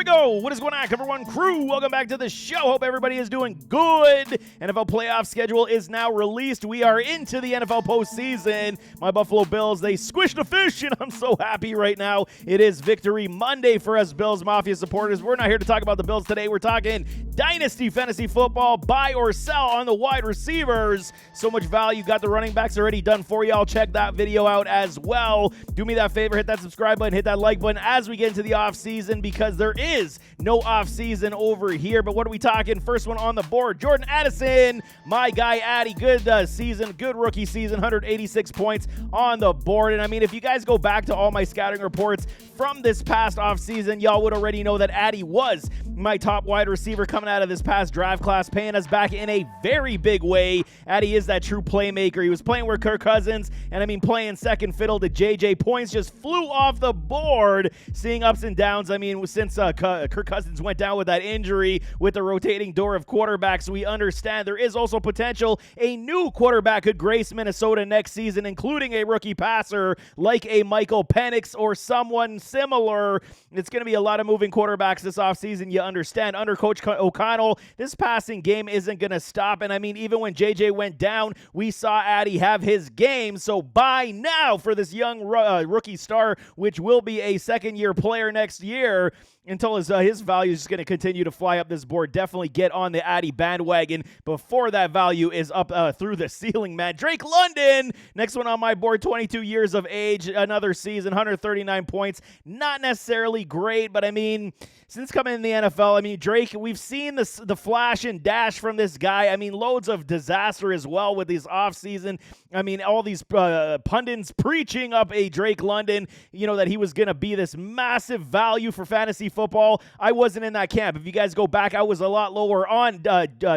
we go. What is going on, Cover One crew? Welcome back to the show. Hope everybody is doing good. NFL playoff schedule is now released. We are into the NFL postseason. My Buffalo Bills, they squished a fish, and I'm so happy right now. It is Victory Monday for us Bills Mafia supporters. We're not here to talk about the Bills today. We're talking Dynasty Fantasy Football, buy or sell on the wide receivers. So much value. Got the running backs already done for you. I'll check that video out as well. Do me that favor, hit that subscribe button, hit that like button as we get into the offseason, because there is no offseason over here. But what are we talking? First one on the board, Jordan Addison, my guy Addy. Good season, good rookie season, 186 points on the board. And I mean, if you guys go back to all my scouting reports from this past offseason, y'all would already know that Addy was my top wide receiver coming out of this past draft class, paying us back in a very big way. Addy is that true playmaker. He was playing with Kirk Cousins, and I mean, playing second fiddle to JJ. Points just flew off the board, seeing ups and downs. I mean, since Kirk Cousins went down with that injury with the rotating door of quarterbacks, we understand there is also potential a new quarterback could grace Minnesota next season, including a rookie passer like a Michael Penix or someone similar. It's going to be a lot of moving quarterbacks this offseason. You understand, under Coach O'Connell, this passing game isn't going to stop. And I mean, even when JJ went down, we saw Addy have his game. So buy now for this young rookie star, which will be a second-year player next year, until his value is just going to continue to fly up this board. Definitely get on the Addy bandwagon before that value is up through the ceiling, man. Drake London, next one on my board, 22 years of age, another season, 139 points. Not necessarily great, but I mean, since coming in the NFL, I mean, Drake, we've seen the flash and dash from this guy. I mean, loads of disaster as well with these offseason. I mean, all these pundits preaching up a Drake London, you know, that he was going to be this massive value for fantasy football. I wasn't in that camp. If you guys go back, I was a lot lower on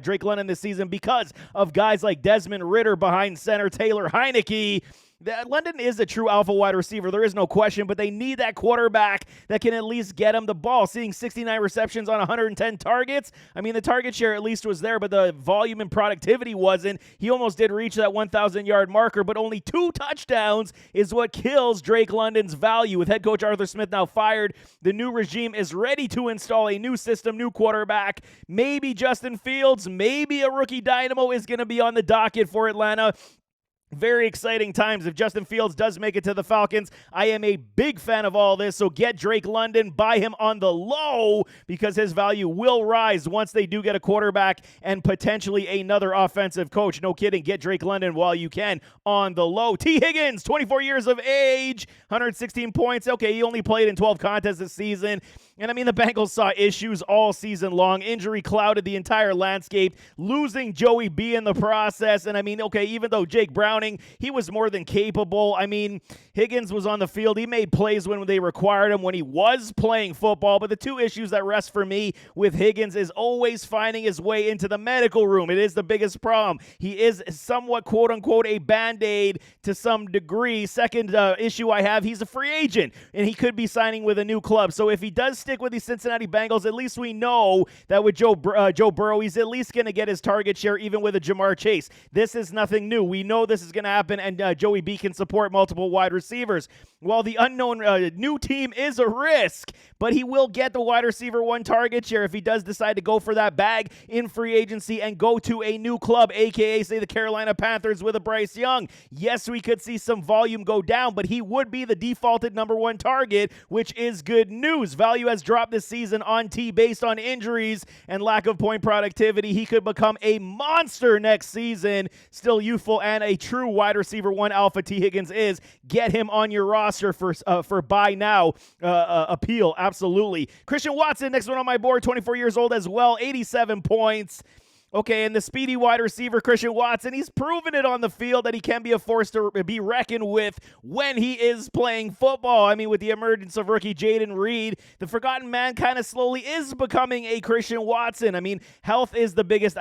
Drake London this season because of guys like Desmond Ridder behind center, Taylor Heineke. London is a true alpha wide receiver. There is no question, but they need that quarterback that can at least get him the ball. Seeing 69 receptions on 110 targets, I mean, the target share at least was there, but the volume and productivity wasn't. He almost did reach that 1,000-yard marker, but only 2 touchdowns is what kills Drake London's value. With head coach Arthur Smith now fired, the new regime is ready to install a new system, new quarterback. Maybe Justin Fields, maybe a rookie dynamo is going to be on the docket for Atlanta. Very exciting times. If Justin Fields does make it to the Falcons, I am a big fan of all this. So get Drake London, buy him on the low, because his value will rise once they do get a quarterback and potentially another offensive coach. No kidding. Get Drake London while you can on the low. T. Higgins, 24 years of age, 116 points. Okay, he only played in 12 contests this season. And I mean, the Bengals saw issues all season long. Injury clouded the entire landscape, losing Joey B in the process. And I mean, okay, even though Jake Browning, he was more than capable. I mean, Higgins was on the field. He made plays when they required him, when he was playing football. But the two issues that rest for me with Higgins is always finding his way into the medical room. It is the biggest problem. He is somewhat, quote unquote, a Band-Aid to some degree. Second issue I have, he's a free agent, and he could be signing with a new club. So if he does stick with the Cincinnati Bengals, at least we know that with Joe Burrow, he's at least going to get his target share, even with a Jamar Chase. This is nothing new. We know this is going to happen, and Joey B can support multiple wide receivers. While the unknown new team is a risk, but he will get the wide receiver 1 target share if he does decide to go for that bag in free agency and go to a new club, aka say the Carolina Panthers with a Bryce Young. Yes, we could see some volume go down, but he would be the defaulted number 1 target, which is good news. Value has dropped this season on T based on injuries and lack of point productivity. He could become a monster next season. Still youthful and a true wide receiver 1 alpha. T. Higgins is. Get him on your roster for buy now appeal. Absolutely. Christian Watson, next one on my board, 24 years old as well, 87 points. Okay, and the speedy wide receiver, Christian Watson, he's proven it on the field that he can be a force to be reckoned with when he is playing football. I mean, with the emergence of rookie Jaden Reed, the forgotten man kind of slowly is becoming a Christian Watson. I mean, health is the biggest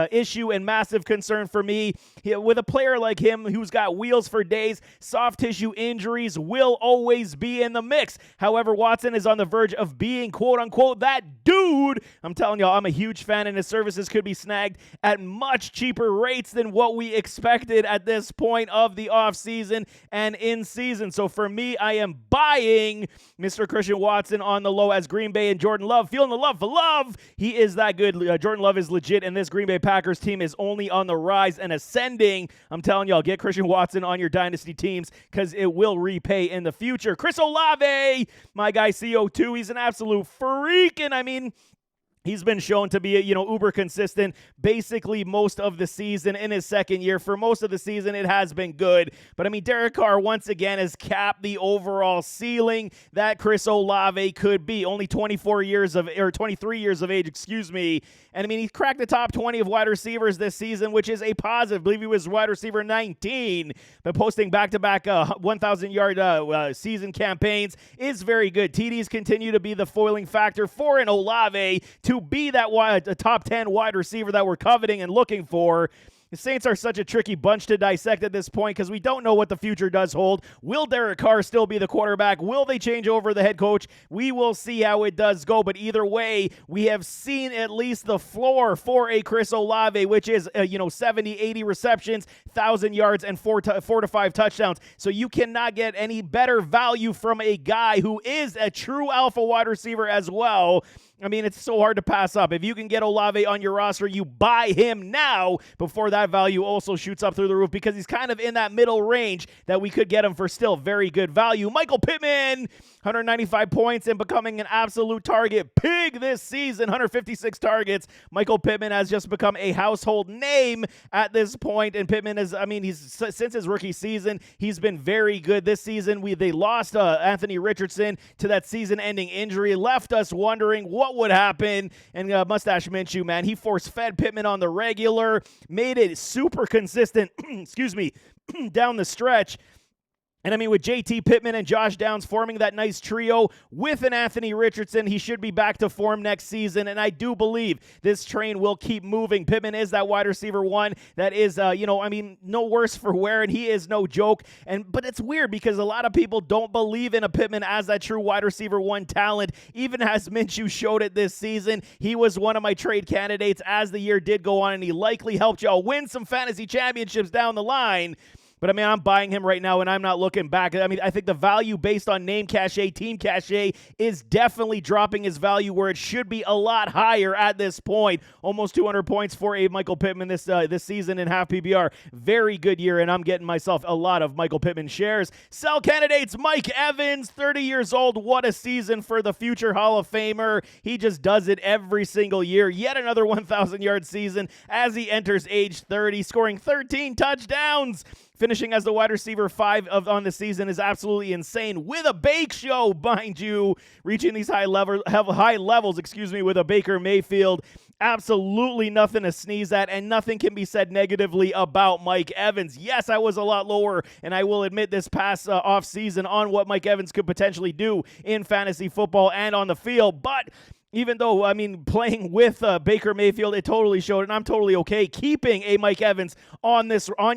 issue and massive concern for me. With a player like him who's got wheels for days, soft tissue injuries will always be in the mix. However, Watson is on the verge of being, quote-unquote, that dude. I'm telling y'all, I'm a huge fan, and his services could be snagged at much cheaper rates than what we expected at this point of the offseason and in season. So for me, I am buying Mr. Christian Watson on the low as Green Bay and Jordan Love. Feeling the love for Love. He is that good. Jordan Love is legit, and this Green Bay Packers team is only on the rise and ascending. I'm telling y'all, get Christian Watson on your dynasty teams because it will repay in the future. Chris Olave, my guy CO2, he's an absolute freak, and I mean, he's been shown to be, uber consistent basically most of the season in his second year. For most of the season, it has been good. But, I mean, Derek Carr once again has capped the overall ceiling that Chris Olave could be. Only 23 years of age, And, I mean, he cracked the top 20 of wide receivers this season, which is a positive. I believe he was wide receiver 19. But posting back-to-back 1,000-yard season campaigns is very good. TDs continue to be the foiling factor for an Olave to be that top 10 wide receiver that we're coveting and looking for. The Saints are such a tricky bunch to dissect at this point because we don't know what the future does hold. Will Derek Carr still be the quarterback? Will they change over the head coach? We will see how it does go, but either way, we have seen at least the floor for a Chris Olave, which is 70, 80 receptions, 1,000 yards, and 4 to 5 touchdowns. So you cannot get any better value from a guy who is a true alpha wide receiver as well. I mean, it's so hard to pass up. If you can get Olave on your roster, you buy him now before that value also shoots up through the roof because he's kind of in that middle range that we could get him for still very good value. Michael Pittman, 195 points and becoming an absolute target pig this season, 156 targets. Michael Pittman has just become a household name at this point, and Pittman is, since his rookie season, he's been very good this season. They lost Anthony Richardson to that season-ending injury, left us wondering what would happen, and Mustache Minshew, man, he force-fed Pittman on the regular, made it super consistent, down the stretch. And I mean, with JT Pittman and Josh Downs forming that nice trio with an Anthony Richardson, he should be back to form next season. And I do believe this train will keep moving. Pittman is that wide receiver one that is, no worse for wear, and he is no joke. But it's weird because a lot of people don't believe in a Pittman as that true wide receiver one talent. Even as Minshew showed it this season, he was one of my trade candidates as the year did go on, and he likely helped y'all win some fantasy championships down the line. But, I mean, I'm buying him right now, and I'm not looking back. I mean, I think the value based on name cachet, team cachet, is definitely dropping his value where it should be a lot higher at this point. Almost 200 points for a Michael Pittman this season in half PPR. Very good year, and I'm getting myself a lot of Michael Pittman shares. Sell candidates, Mike Evans, 30 years old. What a season for the future Hall of Famer. He just does it every single year. Yet another 1,000-yard season as he enters age 30, scoring 13 touchdowns. Finishing as the wide receiver 5 on the season is absolutely insane. With a bake show, mind you, reaching these high levels, with a Baker Mayfield. Absolutely nothing to sneeze at, and nothing can be said negatively about Mike Evans. Yes, I was a lot lower, and I will admit this past offseason on what Mike Evans could potentially do in fantasy football and on the field, but even though, playing with Baker Mayfield, it totally showed, and I'm totally okay keeping a Mike Evans on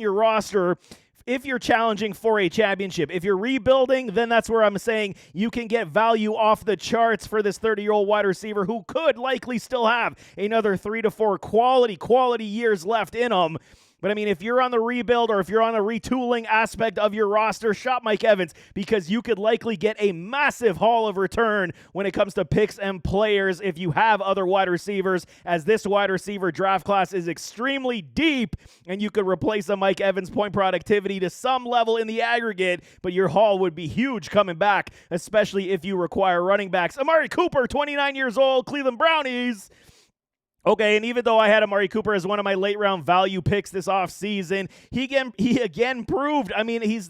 your roster if you're challenging for a championship. If you're rebuilding, then that's where I'm saying you can get value off the charts for this 30-year-old wide receiver who could likely still have another 3 to 4 quality years left in him. But, if you're on the rebuild or if you're on a retooling aspect of your roster, shop Mike Evans because you could likely get a massive haul of return when it comes to picks and players if you have other wide receivers, as this wide receiver draft class is extremely deep, and you could replace a Mike Evans point productivity to some level in the aggregate, but your haul would be huge coming back, especially if you require running backs. Amari Cooper, 29 years old, Cleveland Brownies. Okay, and even though I had Amari Cooper as one of my late-round value picks this offseason, he again proved,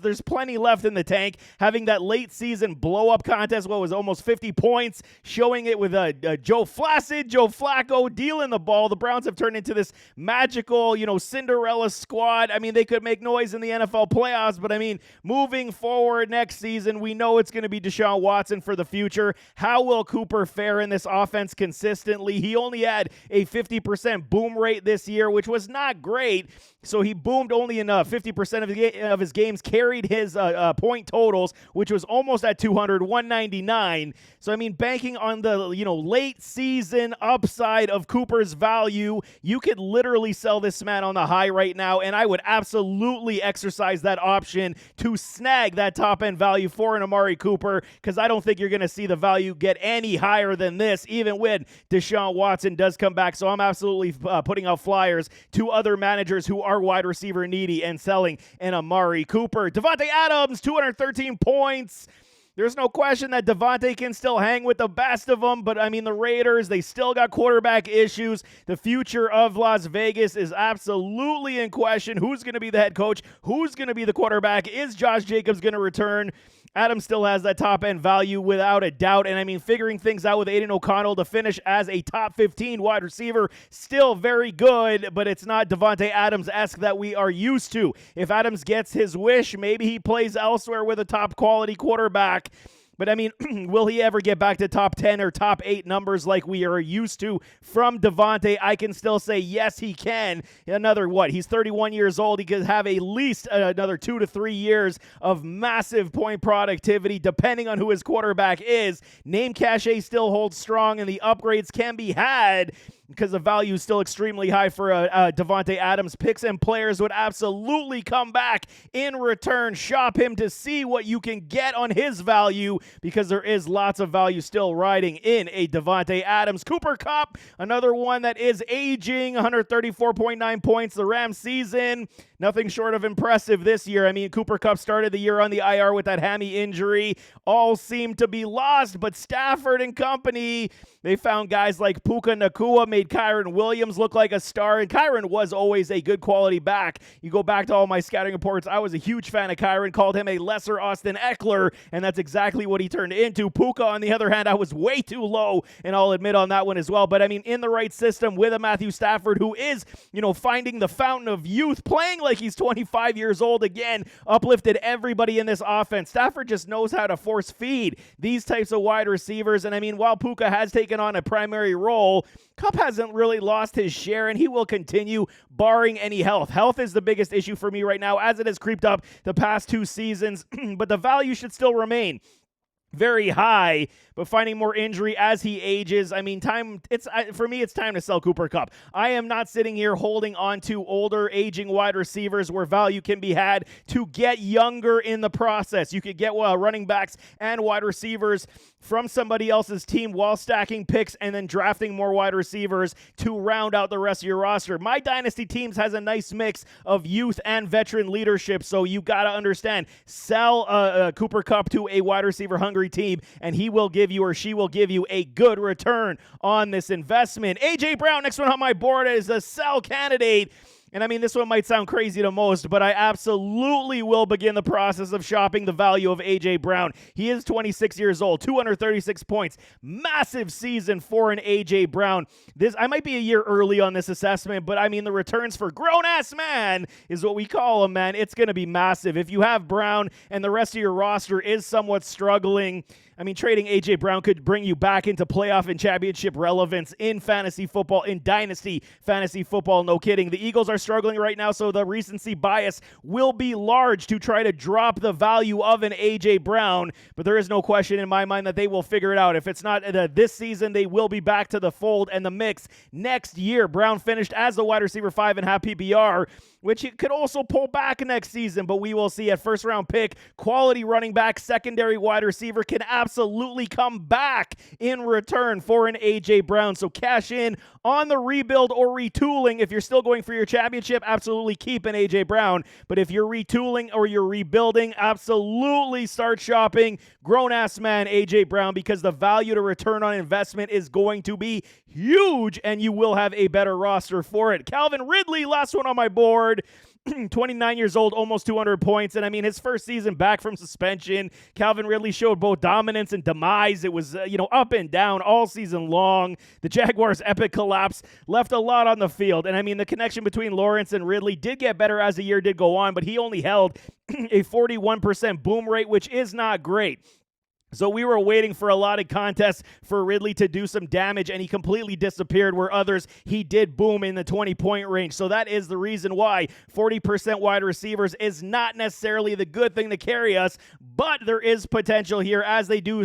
there's plenty left in the tank, having that late-season blow-up contest, was almost 50 points, showing it with Joe Flacco dealing the ball. The Browns have turned into this magical, Cinderella squad. They could make noise in the NFL playoffs, but, moving forward next season, we know it's going to be Deshaun Watson for the future. How will Cooper fare in this offense consistently? He only had a a 50% boom rate this year, which was not great. So he boomed only in 50% of his games, carried his point totals, which was almost at 200, 199. So, I mean, banking on the, late season upside of Cooper's value, you could literally sell this man on the high right now, and I would absolutely exercise that option to snag that top-end value for an Amari Cooper, because I don't think you're going to see the value get any higher than this, even when Deshaun Watson does come back. So I'm absolutely putting out flyers to other managers who are wide receiver needy and selling an Amari Cooper. Davante Adams, 213 points. There's no question that Davante can still hang with the best of them, but I mean, the Raiders, they still got quarterback issues. The future of Las Vegas is absolutely in question. Who's going to be the head coach? Who's going to be the quarterback? Is Josh Jacobs going to return? Adams still has that top-end value without a doubt, and I mean, figuring things out with Aiden O'Connell to finish as a top 15 wide receiver, still very good, but it's not Davante Adams-esque that we are used to. If Adams gets his wish, maybe he plays elsewhere with a top-quality quarterback. But, I mean, will he ever get back to top 10 or top 8 numbers like we are used to from Davante? I can still say, yes, he can. Another, he's 31 years old. He could have at least another 2 to 3 years of massive point productivity, depending on who his quarterback is. Name cachet still holds strong, and the upgrades can be had because the value is still extremely high for Davante Adams. Picks and players would absolutely come back in return. Shop him to see what you can get on his value, because there is lots of value still riding in a Davante Adams. Cooper Kupp, another one that is aging, 134.9 points the Rams season. Nothing short of impressive this year. I mean, Cooper Kupp started the year on the IR with that hammy injury. All seemed to be lost, but Stafford and company, they found guys like Puka Nacua, made Kyren Williams look like a star, and Kyren was always a good quality back. You go back to all my scouting reports, I was a huge fan of Kyren, called him a lesser Austin Eckler, and that's exactly what he turned into. Puka, on the other hand, I was way too low, and I'll admit on that one as well. But I mean, in the right system with a Matthew Stafford who is, finding the fountain of youth, playing like he's 25 years old again, uplifted everybody in this offense. Stafford just knows how to force feed these types of wide receivers. And I mean, while Puka has taken on a primary role, Kupp hasn't really lost his share, and he will continue barring any health. Health is the biggest issue for me right now, as it has creeped up the past 2 seasons, but the value should still remain very high, but finding more injury as he ages. I mean, for me, it's time to sell Cooper Kupp. I am not sitting here holding on to older, aging wide receivers where value can be had to get younger in the process. You could get running backs and wide receivers from somebody else's team while stacking picks and then drafting more wide receivers to round out the rest of your roster. My dynasty teams has a nice mix of youth and veteran leadership, so you got to understand, sell Cooper Kupp to a wide receiver hungry team, and he will give you, or she will give you, a good return on this investment. AJ Brown, next one on my board, is a sell candidate. And I mean, this one might sound crazy to most, but I absolutely will begin the process of shopping the value of A.J. Brown. He is 26 years old, 236 points. Massive season for an A.J. Brown. I might be a year early on this assessment, but I mean, the returns for grown-ass man is what we call him, man. It's going to be massive. If you have Brown and the rest of your roster is somewhat struggling, I mean, trading A.J. Brown could bring you back into playoff and championship relevance in fantasy football, in Dynasty Fantasy Football, no kidding. The Eagles are struggling right now, so the recency bias will be large to try to drop the value of an A.J. Brown, but there is no question in my mind that they will figure it out. If it's not this season, they will be back to the fold and the mix next year. Brown finished as the wide receiver 5.5 PPR, which it could also pull back next season, but we will see. At first-round pick, quality running back, secondary wide receiver can absolutely come back in return for an A.J. Brown. So cash in on the rebuild or retooling. If you're still going for your championship, absolutely keep an A.J. Brown. But if you're retooling or you're rebuilding, absolutely start shopping grown-ass man A.J. Brown, because the value to return on investment is going to be huge, and you will have a better roster for it. Calvin Ridley, last one on my board. 29 years old, almost 200 points. And I mean, his first season back from suspension, Calvin Ridley showed both dominance and demise. It was, up and down all season long. The Jaguars' epic collapse left a lot on the field. And I mean, the connection between Lawrence and Ridley did get better as the year did go on, but he only held a 41% boom rate, which is not great. So we were waiting for a lot of contests for Ridley to do some damage, and he completely disappeared, where others, he did boom in the 20-point range. So that is the reason why 40% wide receivers is not necessarily the good thing to carry us, but there is potential here as they do,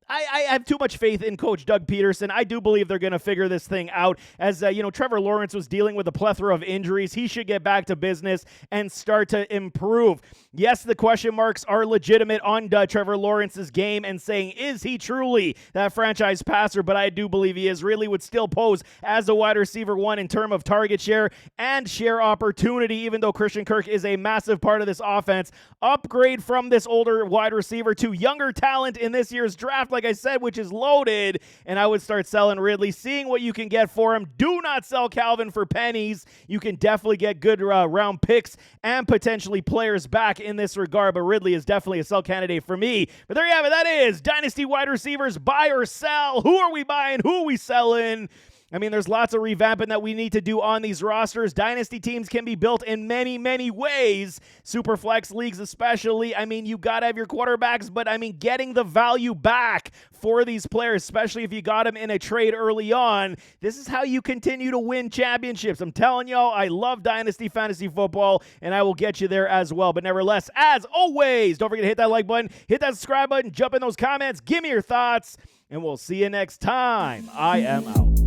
I have too much faith in Coach Doug Peterson. I do believe they're going to figure this thing out. As, Trevor Lawrence was dealing with a plethora of injuries. He should get back to business and start to improve. Yes, the question marks are legitimate on Trevor Lawrence's game and saying, is he truly that franchise passer? But I do believe he is. Ridley would still pose as a wide receiver one in terms of target share and share opportunity, even though Christian Kirk is a massive part of this offense. Upgrade from this older wide receiver to younger talent in this year's draft, like I said, which is loaded, and I would start selling Ridley, seeing what you can get for him. Do not sell Calvin for pennies. You can definitely get good round picks and potentially players back in this regard, but Ridley is definitely a sell candidate for me. But there you have it. That is Dynasty wide receivers, buy or sell. Who are we buying? Who are we selling? I mean, there's lots of revamping that we need to do on these rosters. Dynasty teams can be built in many, many ways. Superflex leagues especially. I mean, you got to have your quarterbacks, but I mean, getting the value back for these players, especially if you got them in a trade early on, this is how you continue to win championships. I'm telling y'all, I love Dynasty Fantasy Football, and I will get you there as well. But nevertheless, as always, don't forget to hit that like button, hit that subscribe button, jump in those comments, give me your thoughts, and we'll see you next time. I am out.